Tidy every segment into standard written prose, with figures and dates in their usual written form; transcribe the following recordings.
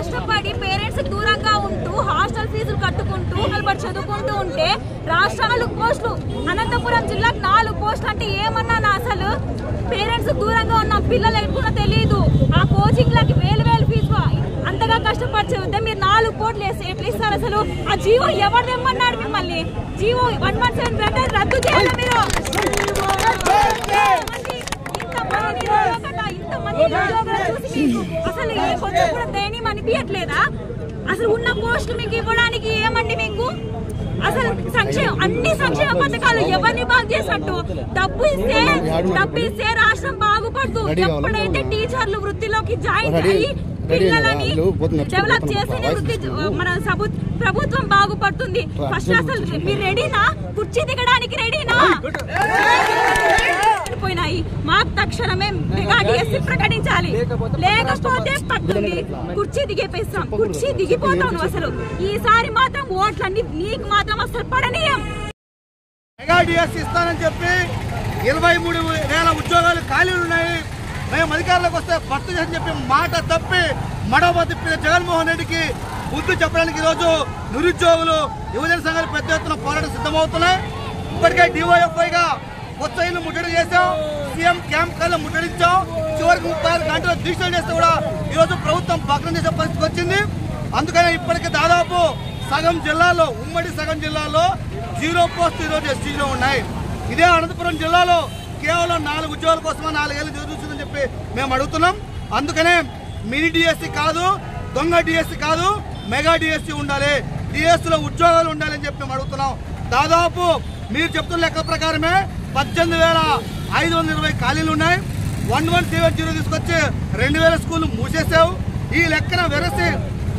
కష్టపడి పేరెంట్స్ దూరంగా ఉంటూ హాస్టల్ ఫీజులు కట్టుకుంటూ చదువుకుంటూ ఉంటే రాష్ట్రాలు పోస్టులు అనంతపురం జిల్లాకు 4 పోస్టులు అంటే ఏమన్నా అసలు పేరెంట్స్ దూరంగా ఉన్న పిల్లలు కూడా తెలియదు. ఆ కోచింగ్ లకి వేలు ఫీజు అంతగా కష్టపడి చదివితే మీరు 4 కోట్లు ఎట్లా ఇస్తారు అసలు? ఆ జీవో ఎవరు తెమ్మన్నాడు మిమ్మల్ని? జీవో 117 రద్దు చేయాలి మీరు. అసలు కొంచెం కూడా దయనీయం అనిపించట్లేదా? అసలు ఉన్న పోస్టులు మీకు ఇవ్వడానికి ఏమండి మీకు? అసలు అన్ని సంక్షేమ పథకాలు ఎవరిని బాగు చేసినట్టు? డబ్బు ఇస్తే రాష్ట్రం బాగుపడుతూ. ఎప్పుడైతే టీచర్లు వృత్తిలోకి జాయిన్ అయ్యి పిల్లలని డెవలప్ చేసి మన ప్రభుత్వం బాగుపడుతుంది. ఫస్ట్ అసలు మీరు రెడీనా? కుర్చీ దిగడానికి రెడీనా? పోయినాయి మాకు తక్షణమే మెగా డిఎస్సి ప్రకటించాలి, లేకపోతే పట్టుంది కుర్చీ దిగిపోయిస్తాం. కుర్చీ దిగిపోతాను. అసలు ఈసారి మాత్రం ఓట్లన్నీ నీకు మాత్రం అసలు పడనీయం. మెగా డిఎస్సి ఇస్తానని చెప్పి 23,000 ఉద్యోగాలు ఖాళీలు ఉన్నాయి. మేము అధికారులకు వస్తే భర్తీ చేసి చెప్పి మాట తప్పి మడవ తిప్పిన జగన్మోహన్ రెడ్డికి బుద్ధి చెప్పడానికి ఈరోజు నిరుద్యోగులు యువజన సంఘాలు పెద్ద ఎత్తున పోరాటం సిద్ధమవుతున్నాయి. ఇప్పటికే డివైఎఫ్ఐగా కొత్త ఇల్లు ముట్టడి చేశాం, సీఎం క్యాంప్ కల్లా ముట్టడించాం. చివరికి 36 గంటల దీక్షలు చేస్తే కూడా ఈరోజు ప్రభుత్వం భగ్నం చేసే పరిస్థితి వచ్చింది. అందుకనే ఇప్పటికే దాదాపు సగం జిల్లాలో, ఉమ్మడి సగం జిల్లాలో 0 పోస్టులు ఈరోజు ఎస్టీలో ఉన్నాయి. ఇదే అనంతపురం జిల్లాలో కేవలం 4 ఉద్యోగాల కోసమే 4 ఏళ్ళు చూస్తుందని చెప్పి మేము అడుగుతున్నాం. అందుకనే మినీ డిఎస్సి కాదు, దొంగ డిఎస్సి కాదు, మెగా డిఎస్సి ఉండాలి, డిఎస్సిలో ఉద్యోగాలు ఉండాలని చెప్పి మేము అడుగుతున్నాం. దాదాపు మీరు చెప్తున్న లెక్క ప్రకారమే 18,520 ఖాళీలు ఉన్నాయి. 1170 తీసుకొచ్చి 2,000 స్కూళ్ళు మూసేసావు. ఈ లెక్కన వెరసి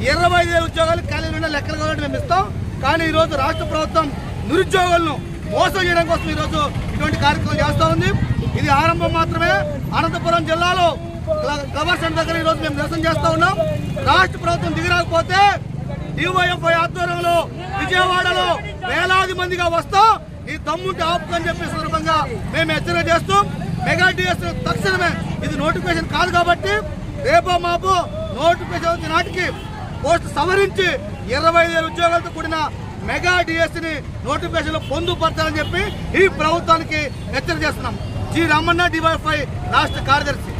25,000 ఉద్యోగాలు ఖాళీలు ఉన్న లెక్కలు కావాలంటే మేము ఇస్తాం. కానీ ఈరోజు రాష్ట్ర ప్రభుత్వం నిరుద్యోగులను మోసం చేయడం కోసం ఈరోజు ఇటువంటి కార్యక్రమం చేస్తూ ఉంది. ఇది ఆరంభం మాత్రమే. అనంతపురం జిల్లాలో కవర్ సెంటర్ దగ్గర ఈరోజు మేము నిరసన చేస్తూ ఉన్నాం. రాష్ట్ర ప్రభుత్వం దిగిరాకపోతే డివైఎఫ్ఐ ఆధ్వర్యంలో విజయవాడలో వేలాది మందిగా వస్తాం. ఈ దమ్ముంటే ఆపుకని చెప్పే సందర్భంగా మేము హెచ్చరిక చేస్తూ మెగా డిఎస్సి తక్షణమే, ఇది నోటిఫికేషన్ కాదు కాబట్టి రేపో మాపో నోటిఫికేషన్ వచ్చే నాటికి పోస్ట్ సవరించి 25,000 ఉద్యోగాలతో కూడిన మెగా డిఎస్సిని నోటిఫికేషన్ లో పొందుపరచాలని చెప్పి ఈ ప్రభుత్వానికి హెచ్చరిక చేస్తున్నాం. జి రామన్న, డివైఎఫ్ఐ రాష్ట్ర కార్యదర్శి.